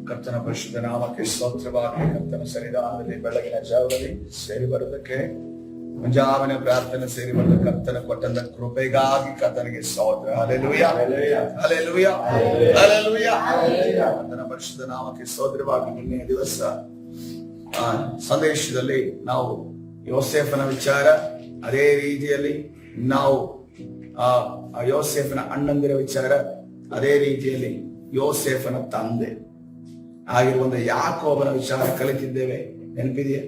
ಕರ್ತನ ಪರಿಶುದ್ಧ ನಾಮಕ್ಕೆ ಸ್ತೋತ್ರವಾಗಿ ಕರ್ತನ ಸನ್ನಿಧಾನದಲ್ಲಿ ಬೆಳಗಿನ ಜಾವದಲ್ಲಿ ಸೇರಿ ಬರುವುದಕ್ಕೆ ಮುಂಜಾವಿನ ಪ್ರಾರ್ಥನೆ ಸೇರಿ ಬರುವ ಕರ್ತನ ಕೊಟ್ಟಂತ ಕೃಪೆಗಾಗಿ ಕರ್ತನಿಗೆ ಸ್ತೋತ್ರ. Hallelujah, hallelujah, hallelujah. ಕರ್ತನ ಪರಿಶುದ್ಧ ನಾಮಕ್ಕೆ ಸ್ತೋತ್ರವಾಗಿ ನಿನ್ನೆ ದಿವಸ ಸಂದೇಶದಲ್ಲಿ ನಾವು ಯೋಸೇಫನ ವಿಚಾರ, ಅದೇ ರೀತಿಯಲ್ಲಿ ನಾವು ಯೋಸೇಫನ ಅಣ್ಣಂದಿರ ವಿಚಾರ, ಅದೇ ರೀತಿಯಲ್ಲಿ ಯೋಸೇಫನ ತಂದೆ ಆಗಿರುವಂತ ಯಾಕೋಬನ ವಿಚಾರ ಕಲಿತಿದ್ದೇವೆ. ನೆನಪಿದೆಯಾ?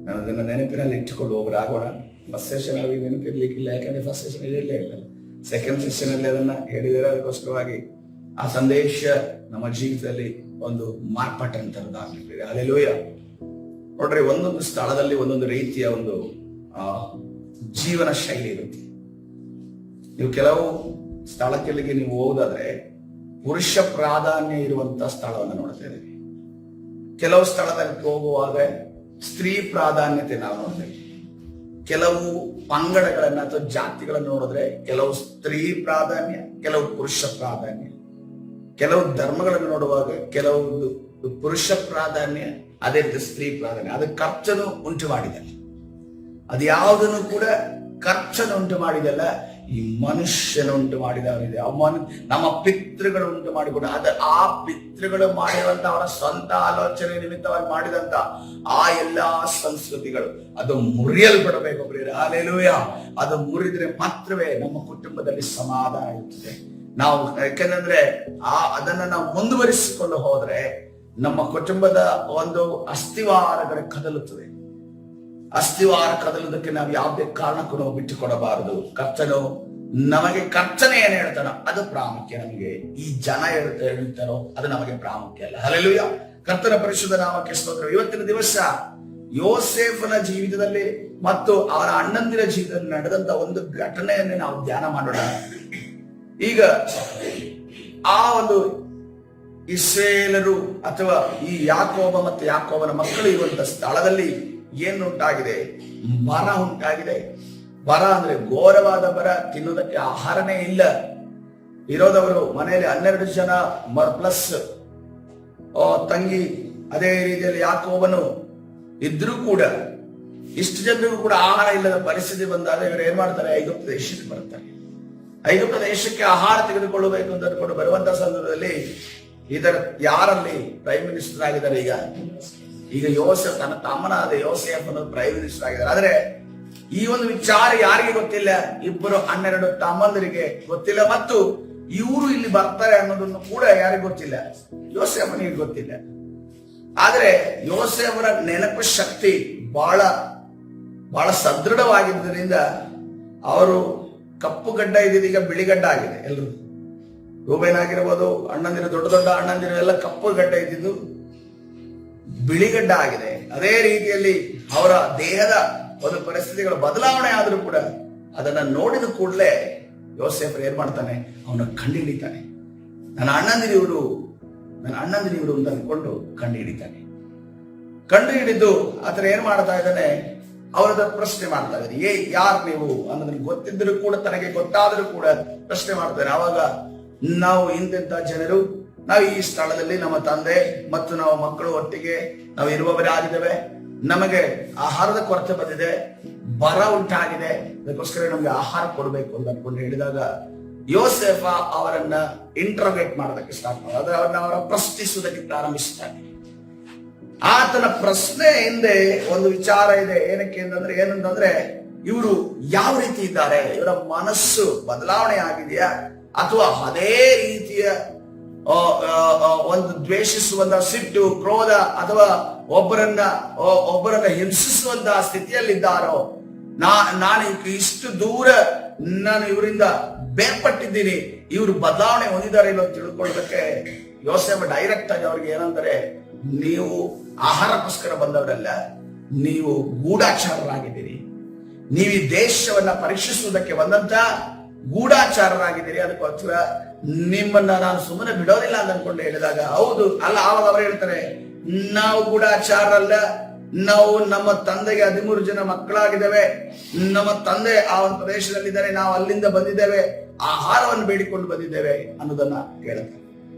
ನಾನು ಅದನ್ನ ನೆನಪಿನಲ್ಲಿ ಇಟ್ಟುಕೊಂಡು ಹೋಗೋರಾಗೋಣ. ಫಸ್ಟ್ ಸೆಷನ್ ಅಲ್ಲಿ ನೆನಪಿರ್ಲಿಕ್ಕಿಲ್ಲ, ಯಾಕಂದ್ರೆ ಫಸ್ಟ್ ಸೆಷನ್ ಇರಲೇ ಇಲ್ಲ. ಸೆಕೆಂಡ್ ಸೆಷನ್ ಅಲ್ಲಿ ಅದನ್ನ ಹೇಳಿದರೆ ಅದಕ್ಕೋಸ್ಕರವಾಗಿ ಆ ಸಂದೇಶ ನಮ್ಮ ಜೀವಿತದಲ್ಲಿ ಒಂದು ಮಾರ್ಪಾಟಂತರದಾಗ್ಲಿದೆ. ಹಲ್ಲೆಲೂಯಾ. ನೋಡ್ರಿ, ಒಂದೊಂದು ಸ್ಥಳದಲ್ಲಿ ಒಂದೊಂದು ರೀತಿಯ ಒಂದು ಜೀವನ ಶೈಲಿ ಇರುತ್ತೆ. ನೀವು ಕೆಲವು ಸ್ಥಳಕ್ಕೆ ನೀವು ಹೋಗೋದಾದ್ರೆ ಪುರುಷ ಪ್ರಾಧಾನ್ಯ ಇರುವಂತಹ ಸ್ಥಳವನ್ನು ನೋಡ್ತಾ ಇದ್ದೀವಿ. ಕೆಲವು ಸ್ಥಳದಲ್ಲಿ ಹೋಗುವಾಗ ಸ್ತ್ರೀ ಪ್ರಾಧಾನ್ಯತೆ ನಾವು ನೋಡ್ತೇವೆ. ಕೆಲವು ಪಂಗಡಗಳನ್ನ ಅಥವಾ ಜಾತಿಗಳನ್ನು ನೋಡಿದ್ರೆ ಕೆಲವು ಸ್ತ್ರೀ ಪ್ರಾಧಾನ್ಯ, ಕೆಲವು ಪುರುಷ ಪ್ರಾಧಾನ್ಯ. ಕೆಲವು ಧರ್ಮಗಳನ್ನು ನೋಡುವಾಗ ಕೆಲವು ಪುರುಷ ಪ್ರಾಧಾನ್ಯ, ಅದೇ ರೀತಿ ಸ್ತ್ರೀ ಪ್ರಾಧಾನ್ಯ. ಅದು ಕರ್ತನು ಉಂಟು ಮಾಡಿದಲ್ಲ, ಅದು ಯಾವುದನ್ನು ಕೂಡ ಕರ್ತನು ಉಂಟು ಮಾಡಿದಲ್ಲ, ಈ ಮನುಷ್ಯನ ಉಂಟು ಮಾಡಿದವನಿದೆ. ನಮ್ಮ ಪಿತೃಗಳು ಉಂಟು ಮಾಡಿಕೊಂಡು ಆ ಪಿತೃಗಳು ಮಾಡಿರುವಂತ ಅವರ ಸ್ವಂತ ಆಲೋಚನೆ ನಿಮಿತ್ತವಾಗಿ ಮಾಡಿದಂತ ಆ ಎಲ್ಲಾ ಸಂಸ್ಕೃತಿಗಳು ಅದು ಮುರಿಯಲ್ಪಡಬೇಕು. ಹಲ್ಲೆಲೂಯಾ. ಅದು ಮುರಿದ್ರೆ ಮಾತ್ರವೇ ನಮ್ಮ ಕುಟುಂಬದಲ್ಲಿ ಸಮಾಧಾನ ಇರುತ್ತದೆ. ನಾವು ಯಾಕೆಂದ್ರೆ ಅದನ್ನ ನಾವು ಮುಂದುವರಿಸಿಕೊಂಡು ಹೋದ್ರೆ ನಮ್ಮ ಕುಟುಂಬದ ಒಂದು ಅಸ್ಥಿವಾರಗಳು ಕದಲುತ್ತದೆ. ಅಸ್ಥಿವಾರ ಕದಲುವುದಕ್ಕೆ ನಾವು ಯಾವುದೇ ಕಾರಣಕ್ಕೂ ನಾವು ಬಿಟ್ಟುಕೊಡಬಾರದು. ಕರ್ತನು ನಮಗೆ ಕರ್ತನೆ ಏನ್ ಹೇಳ್ತಾನೋ ಅದು ಪ್ರಾಮುಖ್ಯ. ನಮಗೆ ಈ ಜನ ಹೇಳ್ತಾರೋ ಅದು ನಮಗೆ ಪ್ರಾಮುಖ್ಯ ಅಲ್ಲ. ಹಲ್ಲೆಲೂಯಾ. ಕರ್ತನ ಪರಿಶುದ್ಧ ನಾಮಕ್ಕೆ ಸ್ತೋತ್ರ. ಇವತ್ತಿನ ದಿವಸ ಯೋಸೇಫನ ಜೀವಿತದಲ್ಲಿ ಮತ್ತು ಅವರ ಅಣ್ಣಂದಿರ ಜೀವಿತದಲ್ಲಿ ನಡೆದಂತ ಒಂದು ಘಟನೆಯನ್ನೇ ನಾವು ಧ್ಯಾನ ಮಾಡೋಣ. ಈಗ ಆ ಒಂದು ಇಸ್ರಾಯೇಲರು ಅಥವಾ ಈ ಯಾಕೋಬ ಮತ್ತು ಯಾಕೋಬನ ಮಕ್ಕಳು ಇರುವಂತ ಸ್ಥಳದಲ್ಲಿ ಏನು ಉಂಟಾಗಿದೆ? ಬರ ಉಂಟಾಗಿದೆ. ಬರ ಅಂದ್ರೆ ಘೋರವಾದ ಬರ, ತಿನ್ನುವುದಕ್ಕೆ ಆಹಾರನೇ ಇಲ್ಲ. ಇರೋದವರು ಮನೆಯಲ್ಲಿ 12 ಜನ ಪ್ಲಸ್ ತಂಗಿ, ಅದೇ ರೀತಿಯಲ್ಲಿ ಯಾಕೋಬನು ಇದ್ರೂ ಕೂಡ ಇಷ್ಟು ಜನರಿಗೂ ಕೂಡ ಆಹಾರ ಇಲ್ಲದ ಪರಿಸ್ಥಿತಿ ಬಂದಾಗ ಇವರು ಏನ್ ಮಾಡ್ತಾರೆ? ಐಗುಪ್ತ ದೇಶಕ್ಕೆ ಬರ್ತಾರೆ. ಐಗುಪ್ತ ದೇಶಕ್ಕೆ ಆಹಾರ ತೆಗೆದುಕೊಳ್ಳಬೇಕು ಅಂತ ಅಂದ್ಕೊಂಡು ಬರುವಂತಹ ಸಂದರ್ಭದಲ್ಲಿ ಇದರ ಯಾರಲ್ಲಿ ಪ್ರೈಮ್ ಮಿನಿಸ್ಟರ್ ಆಗಿದ್ದಾರೆ? ಈಗ ಯೋಸೆಫ್, ತನ್ನ ತಮ್ಮನಾದ ಯೋಸೇಫ್ ಅನ್ನೋದು ಪ್ರೈಮ್ ಮಿನಿಸ್ಟರ್ ಆಗಿದ್ದಾರೆ. ಆದ್ರೆ ಈ ಒಂದು ವಿಚಾರ ಯಾರಿಗೆ ಗೊತ್ತಿಲ್ಲ? ಇಬ್ಬರು 12 ತಮ್ಮಂದರಿಗೆ ಗೊತ್ತಿಲ್ಲ, ಮತ್ತು ಇವರು ಇಲ್ಲಿ ಬರ್ತಾರೆ ಅನ್ನೋದನ್ನು ಕೂಡ ಯಾರಿಗೆ ಗೊತ್ತಿಲ್ಲ? ಯೋಸೇಫನಿಗೆ ಗೊತ್ತಿಲ್ಲ. ಆದ್ರೆ ಯೋಸೇಫರ ನೆನಪು ಶಕ್ತಿ ಬಹಳ ಬಹಳ ಸದೃಢವಾಗಿದ್ದರಿಂದ ಅವರು ಕಪ್ಪು ಗಡ್ಡ ಇದ್ದಿದ್ದು ಈಗ ಬಿಳಿಗಡ್ಡ ಆಗಿದೆ. ಎಲ್ಲರೂ ರೂಬೇನ್ ಆಗಿರ್ಬೋದು, ಅಣ್ಣಂದಿರು, ದೊಡ್ಡ ದೊಡ್ಡ ಅಣ್ಣಂದಿರು ಎಲ್ಲ ಕಪ್ಪು ಗಡ್ಡ ಇದ್ದಿದ್ದು ಬಿಳಿಗಡ್ಡ ಆಗಿದೆ. ಅದೇ ರೀತಿಯಲ್ಲಿ ಅವರ ದೇಹದ ಒಂದು ಪರಿಸ್ಥಿತಿಗಳ ಬದಲಾವಣೆ ಆದ್ರೂ ಕೂಡ ಅದನ್ನ ನೋಡಿದ ಕೂಡಲೇ ಯೋಸೇಫ್ ಏನ್ ಮಾಡ್ತಾನೆ? ಅವನ ಕಂಡು ಹಿಡಿತಾನೆ. ನನ್ನ ಅಣ್ಣಂದಿರಿವರು ಅಂತ ಅನ್ಕೊಂಡು ಕಂಡು ಹಿಡಿತಾನೆ. ಕಂಡು ಹಿಡಿದು ಆತರ ಏನ್ ಮಾಡ್ತಾ ಇದ್ದಾನೆ? ಅವರದ ಪ್ರಶ್ನೆ ಮಾಡ್ತಾ ಇದ್ದಾನೆ. ಯಾರು ನೀವು ಅನ್ನೋದನ್ನ ಗೊತ್ತಿದ್ರು ಕೂಡ, ತನಗೆ ಗೊತ್ತಾದ್ರೂ ಕೂಡ ಪ್ರಶ್ನೆ ಮಾಡ್ತಾನೆ. ಅವಾಗ ನಾವು ಇಂತಿಂತ ಜನರು, ನಾವು ಈ ಸ್ಥಳದಲ್ಲಿ ನಮ್ಮ ತಂದೆ ಮತ್ತು ನಾವು ಮಕ್ಕಳು ಒಟ್ಟಿಗೆ ನಾವು ಇರುವವರಾಗಿದ್ದೇವೆ. ನಮಗೆ ಆಹಾರದ ಕೊರತೆ ಬಂದಿದೆ, ಬರ ಉಂಟಾಗಿದೆ, ಅದಕ್ಕೋಸ್ಕರ ನಮ್ಗೆ ಆಹಾರ ಕೊಡಬೇಕು ಅಂತ ಅನ್ಕೊಂಡು ಹೇಳಿದಾಗ ಯೋಸೇಫ ಅವರನ್ನ ಇಂಟ್ರೋಗೇಟ್ ಮಾಡೋದಕ್ಕೆ ಸ್ಟಾರ್ಟ್ ಮಾಡಿದ. ಅವರ ಪ್ರಶ್ನಿಸುವುದಕ್ಕೆ ಪ್ರಾರಂಭಿಸ್ತಾನೆ. ಆತನ ಪ್ರಶ್ನೆ ಹಿಂದೆ ಒಂದು ವಿಚಾರ ಇದೆ. ಏನಂತಂದ್ರೆ ಇವರು ಯಾವ ರೀತಿ ಇದ್ದಾರೆ? ಇವರ ಮನಸ್ಸು ಬದಲಾವಣೆ ಆಗಿದೆಯಾ, ಅಥವಾ ಅದೇ ರೀತಿಯ ಒಂದು ದ್ವೇಷಿಸುವಂತಹ ಸಿಟ್ಟು, ಕ್ರೋಧ, ಅಥವಾ ಒಬ್ಬರನ್ನ ಹಿಂಸಿಸುವಂತಹ ಸ್ಥಿತಿಯಲ್ಲಿದ್ದಾರೋ? ನಾನು ಇಷ್ಟು ದೂರ ನಾನು ಇವರಿಂದ ಬೇರ್ಪಟ್ಟಿದ್ದೀನಿ, ಇವರು ಬದಲಾವಣೆ ಹೊಂದಿದ್ದಾರೆ ಇಲ್ಲ ತಿಳ್ಕೊಳ್ಳೋದಕ್ಕೆ ಯೋಸೇಫ ಡೈರೆಕ್ಟ್ ಆಗಿ ಅವ್ರಿಗೆ ಏನಂತಾರೆ? ನೀವು ಆಹಾರಕ್ಕೋಸ್ಕರ ಬಂದವರಲ್ಲ, ನೀವು ಗೂಢಾಚಾರರಾಗಿದ್ದೀರಿ. ನೀವು ಈ ದೇಶವನ್ನ ಪರೀಕ್ಷಿಸುವುದಕ್ಕೆ ಬಂದಂತ ಗೂಢಾಚಾರರಾಗಿದ್ದೀರಿ. ಅದಕ್ಕೋಸ್ಕರ ನಿಮ್ಮನ್ನ ನಾನು ಸುಮ್ಮನೆ ಬಿಡೋದಿಲ್ಲ ಅಂತ ಅನ್ಕೊಂಡು ಹೇಳಿದಾಗ, ಹೌದು ಅಲ್ಲ, ಆವಾಗ ಅವರು ಹೇಳ್ತಾರೆ, ನಾವು ಗೂಢಾಚಾರಲ್ಲ, ನಾವು ನಮ್ಮ ತಂದೆಗೆ 13 ಜನ ಮಕ್ಕಳಾಗಿದ್ದೇವೆ, ನಮ್ಮ ತಂದೆ ಆ ಒಂದು ಪ್ರದೇಶದಲ್ಲಿದ್ದಾರೆ, ನಾವು ಅಲ್ಲಿಂದ ಬಂದಿದ್ದೇವೆ, ಆಹಾರವನ್ನು ಬೇಡಿಕೊಂಡು ಬಂದಿದ್ದೇವೆ ಅನ್ನೋದನ್ನ ಕೇಳುತ್ತೆ.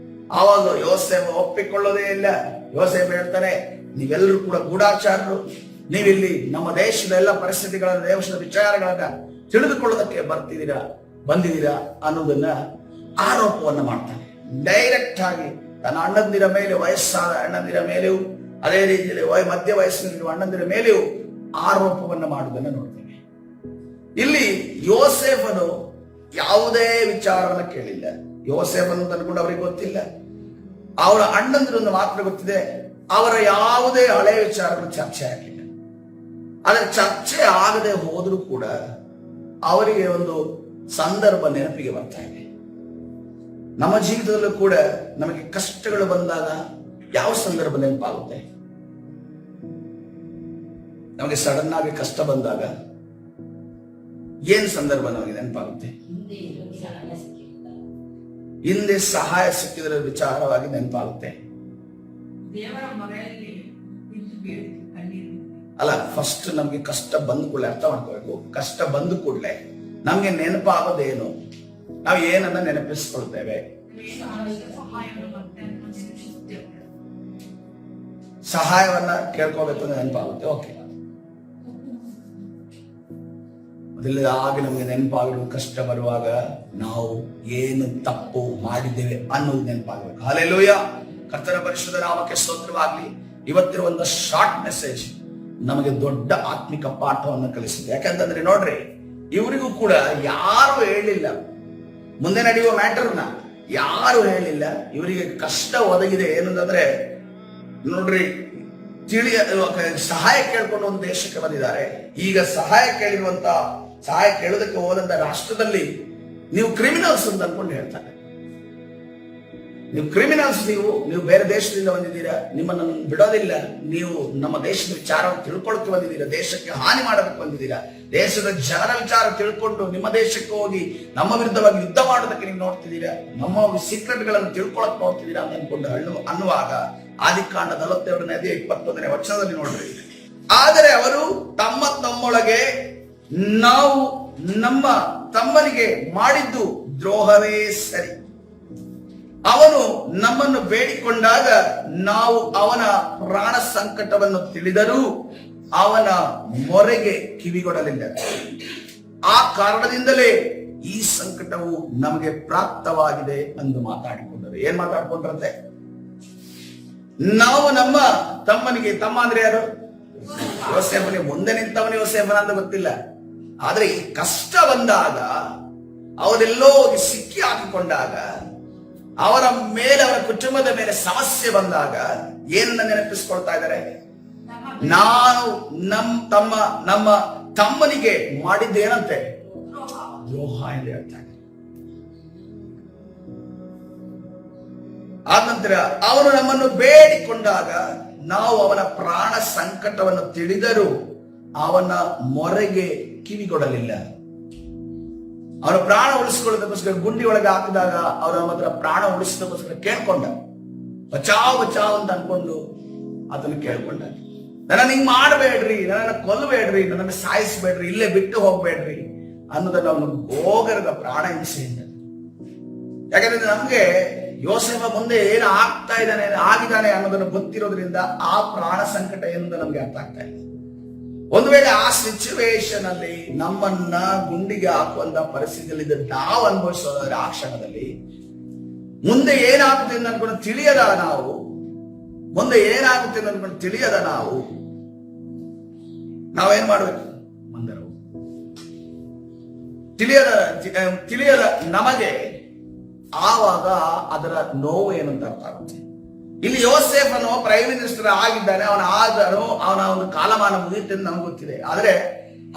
ಆವಾಗ ಯೋಸೇಫ ಒಪ್ಪಿಕೊಳ್ಳೋದೇ ಇಲ್ಲ. ಯೋಸೇಫ ಹೇಳ್ತಾನೆ, ನೀವೆಲ್ಲರೂ ಕೂಡ ಗೂಢಾಚಾರರು, ನೀವಿಲ್ಲಿ ನಮ್ಮ ದೇಶದ ಎಲ್ಲ ಪರಿಸ್ಥಿತಿಗಳನ್ನ, ದೇಶದ ವಿಚಾರಗಳನ್ನ ತಿಳಿದುಕೊಳ್ಳೋದಕ್ಕೆ ಬಂದಿದ್ದೀರಾ ಅನ್ನೋದನ್ನ ಆರೋಪವನ್ನ ಮಾಡ್ತಾನೆ. ಡೈರೆಕ್ಟ್ ಆಗಿ ತನ್ನ ಅಣ್ಣಂದಿರ ಮೇಲೆ, ವಯಸ್ಸಾದ ಅಣ್ಣಂದಿರ ಮೇಲೆಯೂ, ಅದೇ ರೀತಿಯಲ್ಲಿ ಮಧ್ಯ ವಯಸ್ಸಿನಲ್ಲಿರುವ ಅಣ್ಣಂದಿರ ಮೇಲೆಯೂ ಆರೋಪವನ್ನ ಮಾಡುವುದನ್ನು ನೋಡ್ತೇವೆ. ಇಲ್ಲಿ ಯೋಸೇಫನು ಯಾವುದೇ ವಿಚಾರವನ್ನ ಕೇಳಿಲ್ಲ. ಯೋಸೇಫನು ತಂದುಕೊಂಡು ಅವರಿಗೆ ಗೊತ್ತಿಲ್ಲ. ಅವರ ಅಣ್ಣಂದಿರನ್ನು ಮಾತ್ರ ಗೊತ್ತಿದೆ. ಅವರ ಯಾವುದೇ ಹಳೆಯ ವಿಚಾರಗಳು ಚರ್ಚೆ ಆಗಲಿಲ್ಲ. ಆದರೆ ಚರ್ಚೆ ಆಗದೆ ಹೋದರೂ ಕೂಡ ಅವರಿಗೆ ಒಂದು ಸಂದರ್ಭ ನೆನಪಿಗೆ ಬರ್ತಾ ಇದೆ. ನಮ್ಮ ಜೀವಿತದಲ್ಲೂ ಕೂಡ ನಮಗೆ ಕಷ್ಟಗಳು ಬಂದಾಗ ಯಾವ ಸಂದರ್ಭ ನೆನಪಾಗುತ್ತೆ? ನಮಗೆ ಸಡನ್ ಆಗಿ ಕಷ್ಟ ಬಂದಾಗ ಏನ್ ಸಂದರ್ಭ ನಮಗೆ ನೆನಪಾಗುತ್ತೆ? ಹಿಂದೆ ಸಹಾಯ ಸಿಕ್ಕಿದ್ರ ವಿಚಾರವಾಗಿ ನೆನಪಾಗುತ್ತೆ. ಅಲ್ಲ, ಫಸ್ಟ್ ನಮ್ಗೆ ಕಷ್ಟ ಬಂದ ಕೂಡಲೇ ಅರ್ಥ ಮಾಡ್ಕೋಬೇಕು. ಕಷ್ಟ ಬಂದ ಕೂಡಲೇ ನಮ್ಗೆ ನೆನಪಾಗೋದೇನು? ನಾವು ಏನನ್ನ ನೆನಪಿಸ್ಕೊಳ್ತೇವೆ? ಸಹಾಯವನ್ನ ಕೇಳ್ಕೋಬೇಕು ಅಂತ ನೆನಪಾಗುತ್ತೆ. ಓಕೆ, ಮೊದಲಾಗಿ ನಮ್ಗೆ ನೆನಪಾಗಿರೋ ಕಷ್ಟ ಬರುವಾಗ ನಾವು ಏನು ತಪ್ಪು ಮಾಡಿದ್ದೇವೆ ಅನ್ನೋದು ನೆನಪಾಗಬೇಕು. ಹಲ್ಲೆಲೂಯಾ, ಕರ್ತನ ಪರಿಶುದ್ಧ ನಾಮಕ್ಕೆ ಸ್ತೋತ್ರವಾಗಲಿ. ಇವತ್ತಿನ ಒಂದು ಶಾರ್ಟ್ ಮೆಸೇಜ್ ನಮಗೆ ದೊಡ್ಡ ಆತ್ಮಿಕ ಪಾಠವನ್ನು ಕಲಿಸಿದೆ. ಯಾಕಂತಂದ್ರೆ ನೋಡ್ರಿ, ಇವರಿಗೂ ಕೂಡ ಯಾರು ಹೇಳಿಲ್ಲ, ಮುಂದೆ ನಡೆಯುವ ಮ್ಯಾಟರ್ನ ಯಾರು ಹೇಳಿಲ್ಲ. ಇವರಿಗೆ ಕಷ್ಟ ಒದಗಿದೆ ಏನಂತಂದ್ರೆ ನೋಡ್ರಿ, ಸಹಾಯ ಕೇಳ್ಕೊಂಡು ಒಂದು ದೇಶಕ್ಕೆ ಬಂದಿದ್ದಾರೆ. ಈಗ ಸಹಾಯ ಕೇಳೋದಕ್ಕೆ ಹೋದಂತ ರಾಷ್ಟ್ರದಲ್ಲಿ ನೀವು ಕ್ರಿಮಿನಲ್ಸ್ ಅಂತ ಅನ್ಕೊಂಡು ಹೇಳ್ತಾರೆ. ನೀವು ಕ್ರಿಮಿನಲ್ಸ್, ನೀವು ಬೇರೆ ದೇಶದಿಂದ ಬಂದಿದ್ದೀರಾ, ನಿಮ್ಮನ್ನು ಬಿಡೋದಿಲ್ಲ, ನೀವು ನಮ್ಮ ದೇಶದ ವಿಚಾರವನ್ನು ತಿಳ್ಕೊಳಕ್ಕೆ ಬಂದಿದ್ದೀರಾ, ದೇಶಕ್ಕೆ ಹಾನಿ ಮಾಡೋದಕ್ಕೆ ಬಂದಿದ್ದೀರಾ, ದೇಶದ ಜನರ ವಿಚಾರ ತಿಳ್ಕೊಂಡು ನಿಮ್ಮ ದೇಶಕ್ಕೆ ಹೋಗಿ ನಮ್ಮ ವಿರುದ್ಧವಾಗಿ ಯುದ್ಧ ಮಾಡೋದಕ್ಕೆ ನೀವು ನೋಡ್ತಿದ್ದೀರಾ, ನಮ್ಮ ಸೀಕ್ರೆಟ್ ಗಳನ್ನು ತಿಳ್ಕೊಳಕ್ ನೋಡ್ತಿದ್ದೀರಾ ಅಂತ ಅನ್ಕೊಂಡು ಅನ್ನುವಾಗ ಆದಿಕಾಂಡ 42ನೇ ಅಧ್ಯಾಯ 21ನೇ ವಚನದಲ್ಲಿ ನೋಡ್ರಿ, ಆದರೆ ಅವರು ತಮ್ಮೊಳಗೆ ನಾವು ನಮ್ಮ ತಮ್ಮನಿಗೆ ಮಾಡಿದ್ದು ದ್ರೋಹವೇ ಸರಿ, ಅವನು ನಮ್ಮನ್ನು ಬೇಡಿಕೊಂಡಾಗ ನಾವು ಅವನ ಪ್ರಾಣ ಸಂಕಟವನ್ನು ತಿಳಿದರೂ ಅವನ ಮೊರೆಗೆ ಕಿವಿಗೊಡಲಿಲ್ಲ, ಆ ಕಾರಣದಿಂದಲೇ ಈ ಸಂಕಟವು ನಮಗೆ ಪ್ರಾಪ್ತವಾಗಿದೆ ಎಂದು ಮಾತಾಡಿಕೊಂಡರು. ಏನ್ ಮಾತಾಡ್ಕೊಂಡ್ರಂತೆ? ನಾವು ನಮ್ಮ ತಮ್ಮನಿಗೆ, ತಮ್ಮ ಅಂದ್ರೆ ಯಾರು? ಯೋಸೇಫನಿಗೆ ಮುಂದೆ ನಿಂತವನು ಯೋಸೇಫನ ಅಂತ ಗೊತ್ತಿಲ್ಲ. ಆದ್ರೆ ಈ ಕಷ್ಟ ಬಂದಾಗ, ಅವರೆಲ್ಲೋ ಸಿಕ್ಕಿ ಹಾಕಿಕೊಂಡಾಗ, ಅವರ ಮೇಲೆ, ಅವರ ಕುಟುಂಬದ ಮೇಲೆ ಸಮಸ್ಯೆ ಬಂದಾಗ ಏನನ್ನ ನೆನಪಿಸ್ಕೊಳ್ತಾ ಇದ್ದಾರೆ? ನಾವು ನಮ್ಮ ತಮ್ಮನಿಗೆ ಮಾಡಿದ್ದೇನಂತೆ? ದ್ರೋಹ ಎಂದು ಹೇಳ್ತಾರೆ. ಆದ ನಂತರ ಅವನು ನಮ್ಮನ್ನು ಬೇಡಿಕೊಂಡಾಗ ನಾವು ಅವನ ಪ್ರಾಣ ಸಂಕಟವನ್ನು ತಿಳಿದರೂ ಅವನ ಮೊರೆಗೆ ಕಿವಿಗೊಡಲಿಲ್ಲ. ಅವರ ಪ್ರಾಣ ಉಳಿಸಿಕೊಳ್ಳೋದಕ್ಕೋಸ್ಕರ ಗುಂಡಿ ಒಳಗೆ ಹಾಕಿದಾಗ ಅವರ ಹತ್ರ ಪ್ರಾಣ ಉಳಿಸೋದಕ್ಕೋಸ್ಕರ ಕೇಳ್ಕೊಂಡ, ಬಚಾವ್ ಅಂತ ಅನ್ಕೊಂಡು ಅದನ್ನು ಕೇಳ್ಕೊಂಡ. ನನ್ನ ಹಿಂಗ್ ಮಾಡಬೇಡ್ರಿ, ನನ್ನನ್ನು ಕೊಲ್ಲಬೇಡ್ರಿ, ನನ್ನನ್ನು ಸಾಯಿಸಬೇಡ್ರಿ, ಇಲ್ಲೇ ಬಿಟ್ಟು ಹೋಗ್ಬೇಡ್ರಿ ಅನ್ನೋದನ್ನ ಅವನು ಗೋಗರದ ಪ್ರಾಣ ಹಿಂಸೆಯಿಂದ. ಯಾಕಂದ್ರೆ ನಮ್ಗೆ ಯೋಸೇಫ ಮುಂದೆ ಏನು ಆಗಿದ್ದಾನೆ ಅನ್ನೋದನ್ನು ಗೊತ್ತಿರೋದ್ರಿಂದ ಆ ಪ್ರಾಣ ಸಂಕಟ ಎಂದು ನಮ್ಗೆ ಅರ್ಥ ಆಗ್ತಾ ಇದೆ. ಒಂದು ವೇಳೆ ಆ ಸಿಚುವೇಶನ್ ಅಲ್ಲಿ ನಮ್ಮನ್ನ ಗುಂಡಿಗೆ ಹಾಕುವಂತ ಪರಿಸ್ಥಿತಿಯಲ್ಲಿ ನಾವು ಅನುಭವಿಸೋದಾದ್ರೆ ಆ ಕ್ಷಣದಲ್ಲಿ ಮುಂದೆ ಏನಾಗುತ್ತೆ ಅಂತ ಅನ್ಕೊಂಡು ತಿಳಿಯದ ನಾವು ನಾವೇನ್ ಮಾಡ್ಬೇಕು? ಮಂದರು ತಿಳಿಯದ ನಮಗೆ ಆವಾಗ ಅದರ ನೋವು ಏನಂತ ಅರ್ಥ ಆಗುತ್ತೆ. ಇಲ್ಲಿ ಯೋಸೇಫನು ಪ್ರೈಮ್ ಮಿನಿಸ್ಟರ್ ಆಗಿದ್ದಾನೆ, ಅವನ ಒಂದು ಕಾಲಮಾನ ಮುಗಿಯುತ್ತೆ ಅಂತ ನಮ್ಗೆ ಗೊತ್ತಿದೆ. ಆದ್ರೆ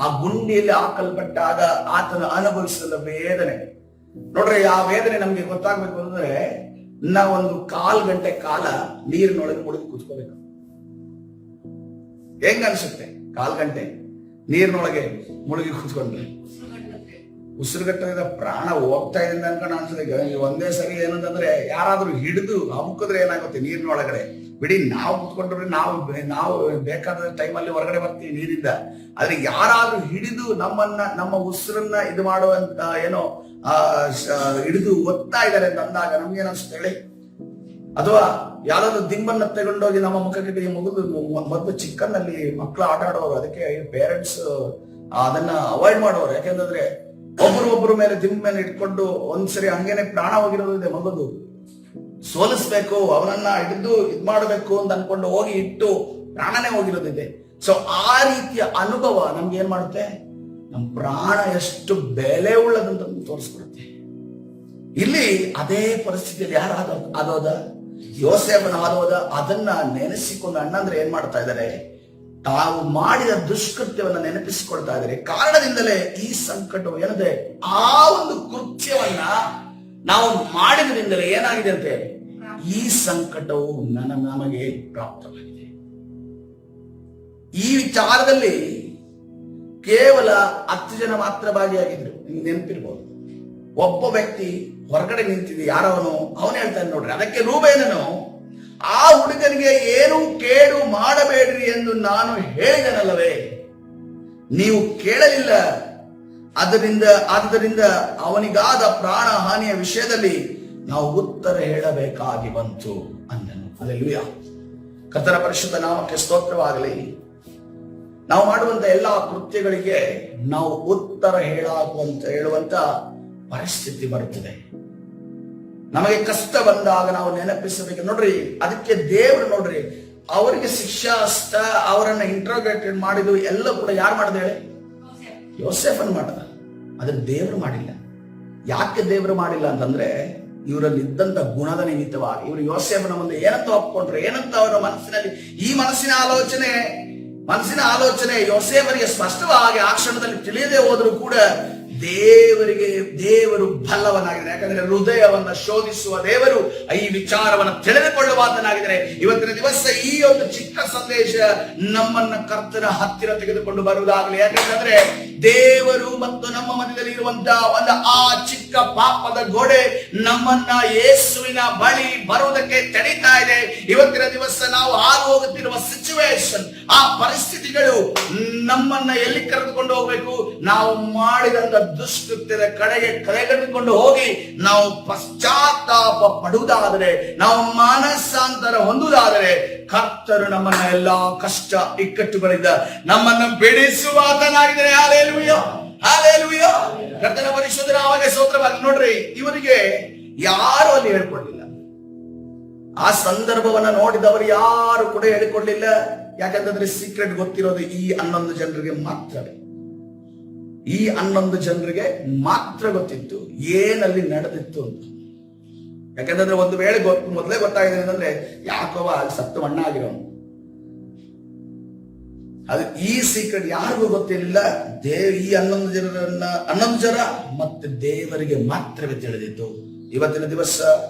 ಆ ಗುಂಡಿಯಲ್ಲಿ ಹಾಕಲ್ಪಟ್ಟಾಗ ಆತನ ಅನುಭವಿಸಿದ ವೇದನೆ ನೋಡ್ರಿ, ಆ ವೇದನೆ ನಮ್ಗೆ ಗೊತ್ತಾಗ್ಬೇಕು ಅಂದ್ರೆ ನಾವೊಂದು 1/4 ಗಂಟೆ ಕಾಲ ನೀರಿನೊಳಗೆ ಮುಳುಗಿ ಕೂತ್ಕೋಬೇಕು. ಹೆಂಗ ಅನ್ಸುತ್ತೆ? 1/4 ಗಂಟೆ ನೀರಿನೊಳಗೆ ಮುಳುಗಿ ಕೂತ್ಕೊಂಡ್ರೆ ಉಸಿರುಗಟ್ಟದ ಪ್ರಾಣ ಹೋಗ್ತಾ ಇದೆ ಅನ್ಕೊಂಡು ಅನ್ಸುತ್ತೆ. ಒಂದೇ ಸರಿ ಏನಂತಂದ್ರೆ ಯಾರಾದ್ರೂ ಹಿಡಿದು ಅಮುಕಿದ್ರೆ ಏನಾಗುತ್ತೆ ನೀರಿನೊಳಗಡೆ? ಬಿಡಿ, ನಾವು ಕುತ್ಕೊಂಡ್ರೆ ನಾವು ಬೇಕಾದ ಟೈಮಲ್ಲಿ ಹೊರಗಡೆ ಬರ್ತೀವಿ ನೀರಿಂದ. ಆದ್ರೆ ಯಾರಾದ್ರೂ ಹಿಡಿದು ನಮ್ಮ ಉಸಿರನ್ನ ಇದು ಮಾಡುವಂತ ಹಿಡಿದು ಒತ್ತಾ ಇದ್ದಾರೆ ಅಂತ ಅಂದಾಗ ನಮ್ಗೇನ್ ಅನ್ಸುತ್ತೆ ಹೇಳಿ? ಅಥವಾ ಯಾವ್ದಾದ್ರು ದಿಂಬನ್ನ ತಗೊಂಡೋಗಿ ನಮ್ಮ ಮುಖಕ್ಕೆ ಮೊದಲು ಚಿಕ್ಕನ್ನಲ್ಲಿ ಮಕ್ಕಳು ಆಟ ಆಡೋರು, ಅದಕ್ಕೆ ಪೇರೆಂಟ್ಸ್ ಅದನ್ನ ಅವಾಯ್ಡ್ ಮಾಡೋರು. ಯಾಕೆಂದ್ರೆ ಒಬ್ಬರ ಮೇಲೆ ದಿಂಬ ಮೇಲೆ ಇಟ್ಕೊಂಡು ಒಂದ್ಸರಿ ಹಂಗೇನೆ ಪ್ರಾಣ ಹೋಗಿರೋದಿದೆ. ಮಗದು ಸೋಲಿಸ್ಬೇಕು, ಅವನನ್ನ ಹಿಡಿದು ಇದ್ ಮಾಡಬೇಕು ಅಂತ ಅನ್ಕೊಂಡು ಹೋಗಿ ಇಟ್ಟು ಪ್ರಾಣನೇ ಹೋಗಿರೋದಿದೆ. ಸೊ ಆ ರೀತಿಯ ಅನುಭವ ನಮ್ಗೆ ಏನ್ ಮಾಡುತ್ತೆ, ನಮ್ ಪ್ರಾಣ ಎಷ್ಟು ಬೆಲೆ ಉಳ್ಳದಂತ ತೋರಿಸ್ಕೊಡುತ್ತೆ. ಇಲ್ಲಿ ಅದೇ ಪರಿಸ್ಥಿತಿಯಲ್ಲಿ ಯಾರು ಆದೋದ, ಯೋಸೇಫನ ಆದೋದ. ಅದನ್ನ ನೆನೆಸಿಕೊಂಡು ಅಣ್ಣಂದ್ರೆ ಏನ್ ಮಾಡ್ತಾ ಇದ್ದಾರೆ, ತಾವು ಮಾಡಿದ ದುಷ್ಕೃತ್ಯವನ್ನ ನೆನಪಿಸಿಕೊಳ್ತಾ ಇದ್ದಾರೆ. ಕಾರಣದಿಂದಲೇ ಈ ಸಂಕಟವು ಏನದೆ, ಆ ಒಂದು ಕೃತ್ಯವನ್ನ ನಾವು ಮಾಡಿದ್ರಿಂದಲೇ ಏನಾಗಿದೆ ಅಂತೆ, ಈ ಸಂಕಟವು ನಮಗೆ ಪ್ರಾಪ್ತವಾಗಿದೆ. ಈ ವಿಚಾರದಲ್ಲಿ ಕೇವಲ 10 ಜನ ಮಾತ್ರ ಭಾಗಿಯಾಗಿದ್ರು. ನಿಮ್ಗೆ ನೆನಪಿರ್ಬೋದು. ಒಬ್ಬ ವ್ಯಕ್ತಿ ಹೊರಗಡೆ ನಿಂತಿದೆ, ಯಾರವನು, ಅವನು ಹೇಳ್ತಾನೆ ನೋಡ್ರಿ, ಅದಕ್ಕೆ ರೂಬೇನನು, ಆ ಹುಡುಗನಿಗೆ ಏನು ಕೇಡು ಮಾಡಬೇಡ್ರಿ ಎಂದು ನಾನು ಹೇಳಿದನಲ್ಲವೇ, ನೀವು ಕೇಳಲಿಲ್ಲ. ಆದ್ದರಿಂದ ಅವನಿಗಾದ ಪ್ರಾಣ ಹಾನಿಯ ವಿಷಯದಲ್ಲಿ ನಾವು ಉತ್ತರ ಹೇಳಬೇಕಾಗಿ ಬಂತು ಅಂದನು. ಹಲ್ಲೆಲೂಯಾ. ಕರ್ತನ ಪರಿಶುದ್ಧ ನಾಮಕ್ಕೆ ಸ್ತೋತ್ರವಾಗಲಿ. ನಾವು ಮಾಡುವಂತ ಎಲ್ಲಾ ಕೃತ್ಯಗಳಿಗೆ ನಾವು ಉತ್ತರ ಹೇಳುವಂತ ಪರಿಸ್ಥಿತಿ ಬರುತ್ತದೆ. ನಮಗೆ ಕಷ್ಟ ಬಂದಾಗ ನಾವು ನೆನಪಿಸಬೇಕು. ನೋಡ್ರಿ, ಅದಕ್ಕೆ ದೇವರು ನೋಡ್ರಿ, ಅವರಿಗೆ ಶಿಕ್ಷಾಸ್ತ ಅವರನ್ನ ಇಂಟ್ರೋಗೇಟೆಡ್ ಮಾಡಿದ್ದು ಎಲ್ಲ ಕೂಡ ಯಾರು ಮಾಡಿದ ಹೇಳಿ, ಯೋಸೇಫನ್ ಮಾಡದ. ಅದನ್ನ ದೇವರು ಮಾಡಿಲ್ಲ. ಯಾಕೆ ದೇವರು ಮಾಡಿಲ್ಲ ಅಂತಂದ್ರೆ, ಇವರಲ್ಲಿ ಇದ್ದಂತ ಗುಣದ ನಿಮಿತ್ತವಾಗಿ ಇವರು ಯೋಸೇಫನ ಮುಂದೆ ಏನಂತ ಒಪ್ಕೊಂಡ್ರೆ, ಏನಂತ ಅವರ ಮನಸ್ಸಿನಲ್ಲಿ ಈ ಮನಸ್ಸಿನ ಆಲೋಚನೆ ಯೋಸೇಫನಿಗೆ ಸ್ಪಷ್ಟವಾಗಿ ಆ ಕ್ಷಣದಲ್ಲಿ ತಿಳಿಯದೆ ಹೋದರೂ ಕೂಡ ದೇವರು ಬಲ್ಲವನಾಗಿದ್ದಾರೆ. ಯಾಕಂದ್ರೆ ಹೃದಯವನ್ನ ಶೋಧಿಸುವ ದೇವರು ಈ ವಿಚಾರವನ್ನು ತಿಳಿದುಕೊಳ್ಳುವಾತನಾಗಿದ್ದಾರೆ. ಇವತ್ತಿನ ದಿವಸ ಈ ಒಂದು ಚಿಕ್ಕ ಸಂದೇಶ ನಮ್ಮನ್ನ ಕರ್ತನ ಹತ್ತಿರ ತೆಗೆದುಕೊಂಡು ಬರುವುದಾಗಲಿ. ಯಾಕಂದ್ರೆ ದೇವರು ಮತ್ತು ನಮ್ಮ ಮಧ್ಯದಲ್ಲಿ ಇರುವಂತಹ ಒಂದು ಆ ಚಿಕ್ಕ ಪಾಪದ ಗೋಡೆ ನಮ್ಮನ್ನ ಯೇಸುವಿನ ಬಳಿ ಬರುವುದಕ್ಕೆ ತಡೀತಾ ಇದೆ. ಇವತ್ತಿನ ದಿವಸ ನಾವು ಹಾದು ಹೋಗುತ್ತಿರುವ ಸಿಚುವೇಶನ್, ಆ ಪರಿಸ್ಥಿತಿಗಳು ನಮ್ಮನ್ನ ಎಲ್ಲಿ ಕರೆದುಕೊಂಡು ಹೋಗ್ಬೇಕು, ನಾವು ಮಾಡಿದಂತ ದುಷ್ಕೃತ್ಯದ ಕಡೆಗೆ ಕರೆಗೆದುಕೊಂಡು ಹೋಗಿ ನಾವು ಪಶ್ಚಾತ್ತಾಪ ಪಡುವುದಾದರೆ, ನಾವು ಮಾನಸಾಂತರ ಹೊಂದುವುದಾದರೆ, ಕರ್ತರು ನಮ್ಮನ್ನ ಎಲ್ಲಾ ಕಷ್ಟ ಇಕ್ಕಟ್ಟುಗಳಿಂದ ನಮ್ಮನ್ನು ಬಿಡಿಸುವಾತನಾಗಿದ್ದಾರೆ. Hallelujah, hallelujah. ಕರ್ತನ ಪರಿಶುದ್ಧ ನಾಮಕ್ಕೆ ಸ್ತೋತ್ರವಾಗಿ. ನೋಡ್ರಿ, ಇವರಿಗೆ ಯಾರು ಅಲ್ಲಿ ಹೇಳ್ಕೊಡ್ಲಿಲ್ಲ. ಆ ಸಂದರ್ಭವನ್ನ ನೋಡಿದವರು ಯಾರು ಕೂಡ ಹೇಳಿಕೊಡ್ಲಿಲ್ಲ. ಯಾಕಂತಂದ್ರೆ ಸೀಕ್ರೆಟ್ ಗೊತ್ತಿರೋದು ಈ 11 ಜನರಿಗೆ ಮಾತ್ರವೇ. ಈ 11 ಜನರಿಗೆ ಮಾತ್ರ ಗೊತ್ತಿತ್ತು ಏನಲ್ಲಿ ನಡೆದಿತ್ತು ಅಂತ. ಯಾಕಂತಂದ್ರೆ ಒಂದು ವೇಳೆ ಮೊದಲೇ ಗೊತ್ತಾಗಿದೆ ಅಂತಂದ್ರೆ ಯಾಕೋಬ ಸತ್ತು ಮಣ್ಣ ಆಗಿರೋನು. ಅದು ಈ ಸೀಕ್ರೆಟ್ ಯಾರಿಗೂ ಗೊತ್ತಿರಲಿಲ್ಲ. ಈ 11 ಜನ ಮತ್ತೆ ದೇವರಿಗೆ ಮಾತ್ರವೇ ತಿಳಿದಿತ್ತು. ಇವತ್ತಿನ ದಿವಸ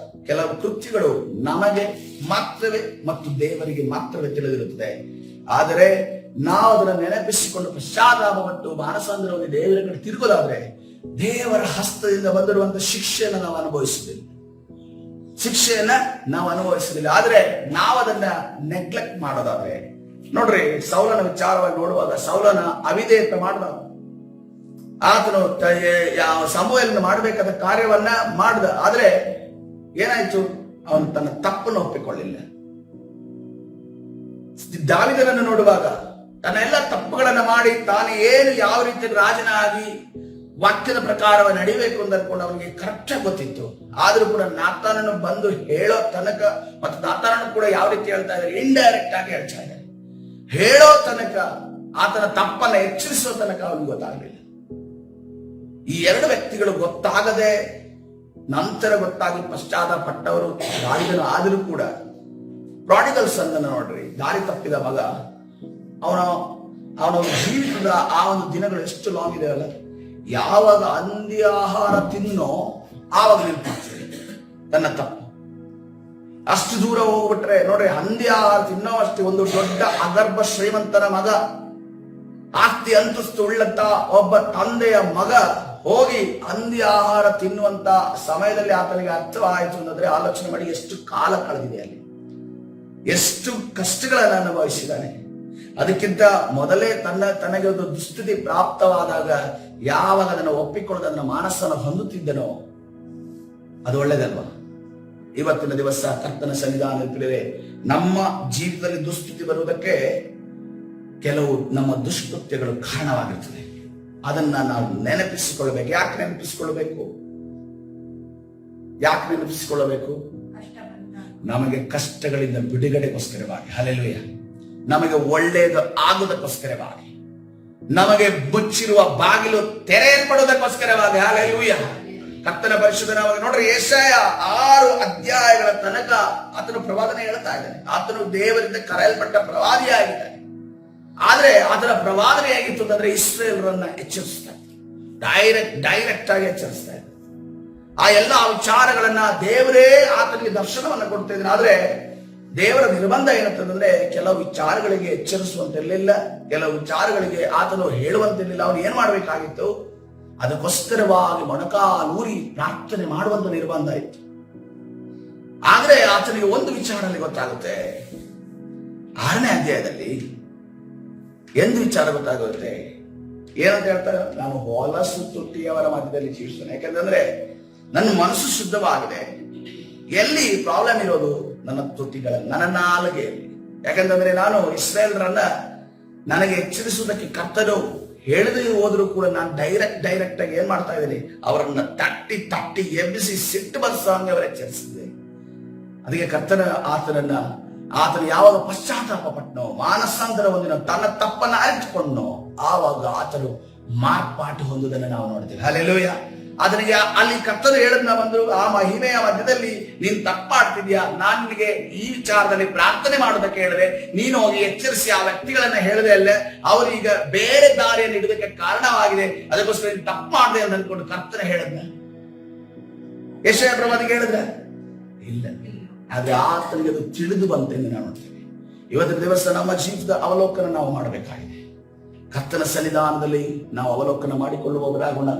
ಕೆಲವು ಕೃತ್ಯಗಳು ನಮಗೆ ಮಾತ್ರವೇ ಮತ್ತು ದೇವರಿಗೆ ಮಾತ್ರವೇ ತಿಳಿದಿರುತ್ತದೆ. ಆದರೆ ನಾವು ಅದನ್ನು ನೆನಪಿಸಿಕೊಂಡು ಪಶ್ಚಾತ್ತಾಪಪಟ್ಟು ಮಾನಸಾಂತರವಾಗಿ ದೇವರ ಕಡೆ ತಿರುಗೋದಾದ್ರೆ ದೇವರ ಹಸ್ತದಿಂದ ಬಂದಿರುವಂತಹ ಶಿಕ್ಷೆಯನ್ನು ನಾವು ಅನುಭವಿಸುವುದಿಲ್ಲ. ಆದ್ರೆ ನಾವು ಅದನ್ನ ನೆಗ್ಲೆಕ್ಟ್ ಮಾಡೋದಾದ್ರೆ, ನೋಡ್ರಿ, ಸೌಲನ ವಿಚಾರವಾಗಿ ನೋಡುವಾಗ ಸೌಲನ ಅವಿಧೇಯತೆ ಮಾಡಿದ. ಆತನು ಸಮೂಹವನ್ನು ಮಾಡಬೇಕಾದ ಕಾರ್ಯವನ್ನ ಮಾಡಿದ. ಆದ್ರೆ ಏನಾಯ್ತು, ಅವನು ತನ್ನ ತಪ್ಪನ್ನು ಒಪ್ಪಿಕೊಳ್ಳಿಲ್ಲ. ದಾವೀದನನ್ನು ನೋಡುವಾಗ ತನ್ನ ಎಲ್ಲ ತಪ್ಪುಗಳನ್ನ ಮಾಡಿ ತಾನು ಏನು ಯಾವ ರೀತಿ ರಾಜನಾಗಿ ವಾಕ್ಯದ ಪ್ರಕಾರ ನಡಿಬೇಕು ಅಂತ ಅನ್ಕೊಂಡು ಅವನಿಗೆ ಕರೆಕ್ಟ್ ಆಗಿ ಗೊತ್ತಿತ್ತು. ಆದ್ರೂ ಕೂಡ ನಾತಾನನ್ನು ಬಂದು ಹೇಳೋ ತನಕ, ಮತ್ತು ನಾತಾನನ್ನು ಕೂಡ ಯಾವ ರೀತಿ ಹೇಳ್ತಾ ಇದ್ದಾರೆ, ಇಂಡೈರೆಕ್ಟ್ ಆಗಿ ಹೇಳ್ತಾ ಇದ್ದಾರೆ. ಹೇಳೋ ತನಕ, ಆತನ ತಪ್ಪನ್ನ ಎಚ್ಚರಿಸೋ ತನಕ ಅವನಿಗೆ ಗೊತ್ತಾಗಲಿಲ್ಲ. ಈ 2 ವ್ಯಕ್ತಿಗಳು ಗೊತ್ತಾಗದೆ ನಂತರ ಗೊತ್ತಾಗಿ ಪಶ್ಚಾತ್ತಾಪಟ್ಟವರು ದಾರಿದನು. ಆದರೂ ಕೂಡ ಪ್ರಾಡಿಗಲ್ ಸನ್ನನ್ನು ನೋಡ್ರಿ, ದಾರಿ ತಪ್ಪಿದ ಮಗ, ಅವನ ಜೀವಿತದ ಆ ಒಂದು ದಿನಗಳು ಎಷ್ಟು ಲಾಂಗ್ ಇದೆ ಅಲ್ಲ. ಯಾವಾಗ ಅಂದ್ಯ ಆಹಾರ ತಿನ್ನೋ ಆವಾಗ ನೆನಪಾಗ್ತದೆ ತನ್ನ ತಪ್ಪು. ಅಷ್ಟು ದೂರ ಹೋಗ್ಬಿಟ್ರೆ ನೋಡ್ರಿ, ಅಂದ್ಯ ಆಹಾರ ತಿನ್ನೋ ಅಷ್ಟೇ ಒಂದು ದೊಡ್ಡ ಅಗರ್ಭ ಶ್ರೀಮಂತನ ಮಗ, ಆಸ್ತಿ ಅಂತಸ್ತು ಉಳ್ಳಂತ ಒಬ್ಬ ತಂದೆಯ ಮಗ ಹೋಗಿ ಅಂದ್ಯ ಆಹಾರ ತಿನ್ನುವಂತ ಸಮಯದಲ್ಲಿ ಆತನಿಗೆ ಅರ್ಥವಾಯಿತು ಅಂತಂದ್ರೆ ಆಲೋಚನೆ ಮಾಡಿ ಎಷ್ಟು ಕಾಲ ಕಳೆದಿದೆ ಅಲ್ಲಿ, ಎಷ್ಟು ಕಷ್ಟಗಳನ್ನು ಅನುಭವಿಸಿದ್ದಾನೆ. ಅದಕ್ಕಿಂತ ಮೊದಲೇ ತನಗೆ ಒಂದು ದುಸ್ಥಿತಿ ಪ್ರಾಪ್ತವಾದಾಗ ಯಾವಾಗ ಅದನ್ನು ಒಪ್ಪಿಕೊಳ್ಳೋದನ್ನ ಮಾನಸನ ಹೊಂದುತ್ತಿದ್ದನೋ ಅದು ಒಳ್ಳೇದಲ್ವಾ? ಇವತ್ತಿನ ದಿವಸ ಕರ್ತನ ಸನ್ನಿಧಾನದಲ್ಲಿ ನಮ್ಮ ಜೀವಿತದಲ್ಲಿ ದುಸ್ಥಿತಿ ಬರುವುದಕ್ಕೆ ಕೆಲವು ನಮ್ಮ ದುಷ್ಕೃತ್ಯಗಳು ಕಾರಣವಾಗಿರ್ತದೆ. ಅದನ್ನ ನಾವು ನೆನಪಿಸಿಕೊಳ್ಳಬೇಕು. ಯಾಕೆ ನೆನಪಿಸಿಕೊಳ್ಳಬೇಕು? ನಮಗೆ ಕಷ್ಟಗಳಿಂದ ಬಿಡುಗಡೆಗೋಸ್ಕರವಾಗಿ, ಹಲ್ಲೆಲೂಯಾ, ನಮಗೆ ಒಳ್ಳೆಯದು ಆಗುವುದಕ್ಕೋಸ್ಕರವಾಗಿ, ನಮಗೆ ಮುಚ್ಚಿರುವ ಬಾಗಿಲು ತೆರೆಯಲ್ಪಡುವುದಕ್ಕೋಸ್ಕರವಾಗಿ, ಹಲ್ಲೆಲೂಯಾ. ಕರ್ತನ ಪರಿಶುದ್ಧ ನಾಮಕ್ಕೆ ನೋಡ್ರಿ, ಯೆಶಾಯ 6 ಅಧ್ಯಾಯಗಳ ತನಕ ಆತನು ಪ್ರವಾದನೆ ಹೇಳ್ತಾ ಇದ್ದಾನೆ. ಆತನು ದೇವರಿಂದ ಕರೆಯಲ್ಪಟ್ಟ ಪ್ರವಾದಿಯಾಗಿದ್ದಾನೆ. ಆದ್ರೆ ಅದರ ಪ್ರವಾದನೆ ಹೇಗಿತ್ತು ಅಂತಂದ್ರೆ ಇಸ್ರೇಲರನ್ನ ಎಚ್ಚರಿಸ್ತಾ ಇತ್ತು, ಡೈರೆಕ್ಟ್ ಆಗಿ ಎಚ್ಚರಿಸ್ತಾ ಇತ್ತು. ಆ ಎಲ್ಲ ವಿಚಾರಗಳನ್ನ ದೇವರೇ ಆತನಿಗೆ ದರ್ಶನವನ್ನ ಕೊಡ್ತಾ ಇದ್ದಾನೆ. ಆದ್ರೆ ದೇವರ ನಿರ್ಬಂಧ ಏನಂತಂದ್ರೆ ಕೆಲವು ವಿಚಾರಗಳಿಗೆ ಎಚ್ಚರಿಸುವಂತಿರ್ಲಿಲ್ಲ, ಕೆಲವು ವಿಚಾರಗಳಿಗೆ ಆತನು ಹೇಳುವಂತಿರ್ಲಿಲ್ಲ. ಅವನು ಏನ್ ಮಾಡ್ಬೇಕಾಗಿತ್ತು? ಅದಕ್ಕೋಸ್ಕರವಾಗಿ ಮೊಣಕಾಲೂರಿ ಪ್ರಾರ್ಥನೆ ಮಾಡುವಂತ ನಿರ್ಬಂಧ ಇತ್ತು. ಆದ್ರೆ ಆತನಿಗೆ ಒಂದು ವಿಚಾರದಲ್ಲಿ ಗೊತ್ತಾಗುತ್ತೆ, 6ನೇ ಅಧ್ಯಾಯದಲ್ಲಿ ಎಂದು ವಿಚಾರ ಗೊತ್ತಾಗುತ್ತೆ. ಏನಂತ ಹೇಳ್ತಾರೆ? ನಾನು ಹೊಲಸು ತುಟ್ಟಿಯವರ ಮಧ್ಯದಲ್ಲಿ ಜೀವಿಸ್ತೇನೆ. ಯಾಕಂದ್ರೆ ನನ್ನ ಮನಸ್ಸು ಶುದ್ಧವಾಗಿದೆ. ಎಲ್ಲಿ ಪ್ರಾಬ್ಲಮ್ ಇರೋದು? ನನ್ನ ತುಟಿಗಳ, ನನ್ನ ನಾಲಿಗೆಯಲ್ಲಿ. ಯಾಕಂತಂದ್ರೆ ನಾನು ಇಸ್ರೇಲರನ್ನ ನನಗೆ ಎಚ್ಚರಿಸುವುದಕ್ಕೆ ಕರ್ತನು ಹೇಳದೆ ಹೋದ್ರು ಕೂಡ ನಾನು ಡೈರೆಕ್ಟ್ ಆಗಿ ಏನ್ ಮಾಡ್ತಾ ಇದ್ದೀನಿ? ಅವರನ್ನ ತಟ್ಟಿ ಎಬ್ಬಿಸಿ ಸಿಟ್ಟು ಬರ್ಸಂಗೆ ಅವರು ಎಚ್ಚರಿಸಿದೆ. ಅದಕ್ಕೆ ಕರ್ತನ ಆತನು ಯಾವಾಗ ಪಶ್ಚಾತ್ತಾಪ ಪಟ್ಟನೋ, ಮಾನಸಾಂತರ ಹೊಂದಿನೋ, ತನ್ನ ತಪ್ಪನ್ನ ಅರಿತುಕೊಂಡನೋ, ಆವಾಗ ಆತನು ಮಾರ್ಪಾಟು ಹೊಂದುವುದನ್ನು ನಾವು ನೋಡ್ತೀವಿ. ಹಲ್ಲೆಲೂಯಾ. ಅದನಿಗೆ ಅಲ್ಲಿ ಕರ್ತನು ಹೇಳಿದ್ನ ಬಂದ್ರು, ಆ ಮಹಿಮೆಯ ಮಧ್ಯದಲ್ಲಿ ನೀನ್ ತಪ್ಪು ಮಾಡ್ತಿದ್ಯಾ, ನಾನು ನಿನಗೆ ಈ ವಿಚಾರದಲ್ಲಿ ಪ್ರಾರ್ಥನೆ ಮಾಡೋದಕ್ಕೆ ಹೇಳಿದೆ, ನೀನು ಹೋಗಿ ಎಚ್ಚರಿಸಿ ಆ ವ್ಯಕ್ತಿಗಳನ್ನ ಹೇಳಿದೆ ಅಲ್ಲೇ, ಅವರೀಗ ಬೇರೆ ದಾರಿಯನ್ನು ಹಿಡಿದಕ್ಕೆ ಕಾರಣವಾಗಿದೆ, ಅದಕ್ಕೋಸ್ಕರ ನೀನು ತಪ್ಪು ಮಾಡಿದೆ ಅಂತ ಅಂದ್ಕೊಂಡು ಕರ್ತನ ಹೇಳಿದ್ನ? ಯೆಶಾಯ ಪ್ರವಾದಿಗೆ ಹೇಳಿದ್ರ? ಇಲ್ಲ. ಆದ್ರೆ ಆತನಿಗೆ ಅದು ತಿಳಿದು ಬಂತೆಂದು ನಾವು ನೋಡ್ತೇವೆ. ಇವತ್ತಿನ ದಿವಸ ನಮ್ಮ ಜೀವಿತದ ಅವಲೋಕನ ನಾವು ಮಾಡಬೇಕಾಗಿದೆ. ಕರ್ತನ ಸನ್ನಿಧಾನದಲ್ಲಿ ನಾವು ಅವಲೋಕನ ಮಾಡಿಕೊಳ್ಳುವವರಾಗೋಣ.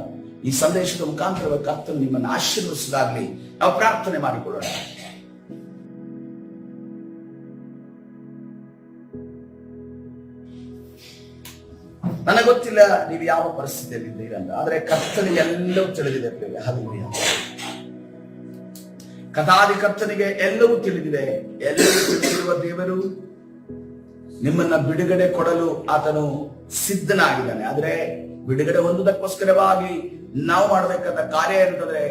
ಈ ಸಂದೇಶದ ಮುಖಾಂತರ ಕರ್ತನು ನಿಮ್ಮನ್ನು ಆಶೀರ್ವದಿಸುವುದಾಗಲಿ. ನಾವು ಪ್ರಾರ್ಥನೆ ಮಾಡಿಕೊಳ್ಳೋಣ. ನನಗೆ ಗೊತ್ತಿಲ್ಲ ನೀವು ಯಾವ ಪರಿಸ್ಥಿತಿಯಲ್ಲಿ ಇದ್ದೀರಿ ಅಂತ, ಆದ್ರೆ ಕರ್ತನಿಗೆ ಎಲ್ಲವೂ ತಿಳಿದಿದೆ. ಹಲ್ಲೆಲೂಯಾ. ಕಥಾದಿ ಕರ್ತನಿಗೆ ಎಲ್ಲವೂ ತಿಳಿದಿದೆ. ಎಲ್ಲವೂ ತಿಳಿದಿರುವ ದೇವರು ನಿಮ್ಮನ್ನ ಬಿಡುಗಡೆ ಕೊಡಲು ಆತನು ಸಿದ್ಧನಾಗಿದ್ದಾನೆ. ಆದ್ರೆ ಬಿಡುಗಡೆ ಹೊಂದುವುದಕ್ಕೋಸ್ಕರವಾಗಿ ನಾವು ಮಾಡಬೇಕಾದ ಕಾರ್ಯ ಏನಂತಂದ್ರೆ,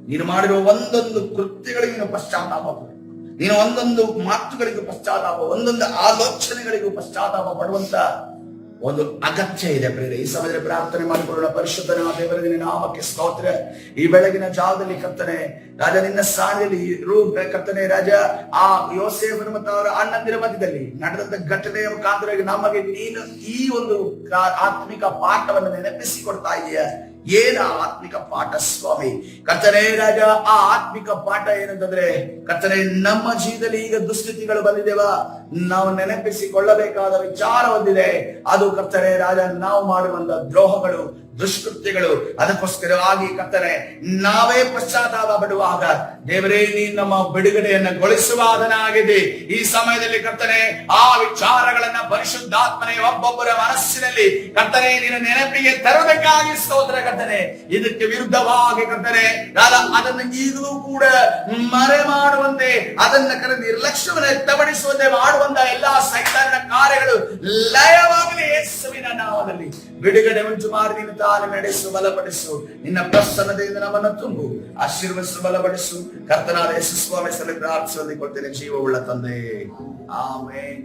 ನೀನು ಮಾಡಿರುವ ಒಂದೊಂದು ಕೃತ್ಯಗಳಿಗೆ ನೀನು ಪಶ್ಚಾತ್ತಾಪ ಪಡು, ನೀನು ಒಂದೊಂದು ಮಾತುಗಳಿಗೂ ಪಶ್ಚಾತ್ತಾಪ, ಒಂದೊಂದು ಆಲೋಚನೆಗಳಿಗೂ ಪಶ್ಚಾತ್ತಾಪ ಪಡುವಂತ ಒಂದು ಅಗತ್ಯ ಇದೆ. ಪ್ರಿಯರೇ, ಈ ಸಮಯದಲ್ಲಿ ಪ್ರಾರ್ಥನೆ ಮಾಡಿಕೊಳ್ಳೋಣ. ಪರಿಶುದ್ಧನ ದೇವರ ನಿನ್ನ ನಾಮಕ್ಕೆ ಸ್ತೋತ್ರ. ಈ ಬೆಳಗಿನ ಜಾವದಲ್ಲಿ ಕರ್ತನೆ ರಾಜ, ನಿನ್ನ ಸ್ಥಾನದಲ್ಲಿ ಕರ್ತನೆ ರಾಜ, ಆ ಯೋಸೇಫನ ಮತ್ತು ಅವರ ಅಣ್ಣಂದಿರ ಮಧ್ಯದಲ್ಲಿ ನಡೆದಂತ ಘಟನೆಯ ಮುಖಾಂತರ ನಮಗೆ ನೀನು ಈ ಒಂದು ಆತ್ಮಿಕ ಪಾಠವನ್ನು ನೆನಪಿಸಿ ಕೊಡ್ತಾ ಇದೆಯಾ? ಏನ ಆತ್ಮಿಕ ಪಾಠ ಸ್ವಾಮಿ? ಕರ್ತನೆ ರಾಜ, ಆ ಆತ್ಮಿಕ ಪಾಠ ಏನಂತಂದ್ರೆ ಕರ್ತನೆ, ನಮ್ಮ ಜೀವನದಲ್ಲಿ ಈಗ ದುಸ್ಥಿತಿಗಳು ಬಂದಿದ್ದೇವ, ನಾವು ನೆನಪಿಸಿಕೊಳ್ಳಬೇಕಾದ ವಿಚಾರ ಹೊಂದಿದೆ. ಅದು ಕರ್ತನೆ ರಾಜ, ನಾವು ಮಾಡುವಂತ ದ್ರೋಹಗಳು, ದುಷ್ಕೃತ್ಯಗಳು. ಅದಕ್ಕೋಸ್ಕರವಾಗಿ ಕರ್ತನೆ ನಾವೇ ಪಶ್ಚಾತ್ತಾಪ ಪಡುವಾಗ ದೇವರೇ ನೀನು ನಮ್ಮ ಬಿಡುಗಡೆಯನ್ನ ಗೊಳಿಸುವಾದನಾಗಿದೆ. ಈ ಸಮಯದಲ್ಲಿ ಕರ್ತನೆ ಆ ವಿಚಾರಗಳನ್ನ ಪರಿಶುದ್ಧಾತ್ಮನೆ ಒಬ್ಬೊಬ್ಬರ ಮನಸ್ಸಿನಲ್ಲಿ ಕರ್ತನೆ ನಿನ್ನ ನೆನಪಿಗೆ ತರುವುದಕ್ಕಾಗಿ ಸ್ತೋತ್ರ ಕರ್ತನೆ. ಇದಕ್ಕೆ ವಿರುದ್ಧವಾಗಿ ಕರ್ತನೆ ಅದನ್ನು ಈಗಲೂ ಕೂಡ ಮರೆ ಮಾಡುವಂತೆ, ಅದನ್ನ ನಿರ್ಲಕ್ಷ್ಯವನ್ನು ವ್ಯಕ್ತಪಡಿಸುವಂತೆ ಮಾಡುವಂತ ಎಲ್ಲಾ ಸೈತಾನನ ಕಾರ್ಯಗಳು ಲಯವಾಗಲಿ ಯೇಸುವಿನ ನಾಮದಲ್ಲಿ. ಬಿಡುಗಡೆ ಉಂಟು ಮಾಡಿ ನೀನು ತಾನು ನಡೆಸು, ಬಲಪಡಿಸು. ನಿನ್ನ ಪ್ರಸನ್ನತೆಯಿಂದ ನಮ್ಮನ್ನು ತುಂಬು, ಆಶೀರ್ವದಿಸು, ಬಲಪಡಿಸು. ಕರ್ತನಾದ ಯೇಸು ಸ್ವಾಮಿ ಸಲ ಪ್ರಾರ್ಥಿಸುವಲ್ಲಿ ಕೊಡ್ತೇನೆ, ಜೀವವುಳ್ಳ ತಂದೆ. ಆಮೆನ್.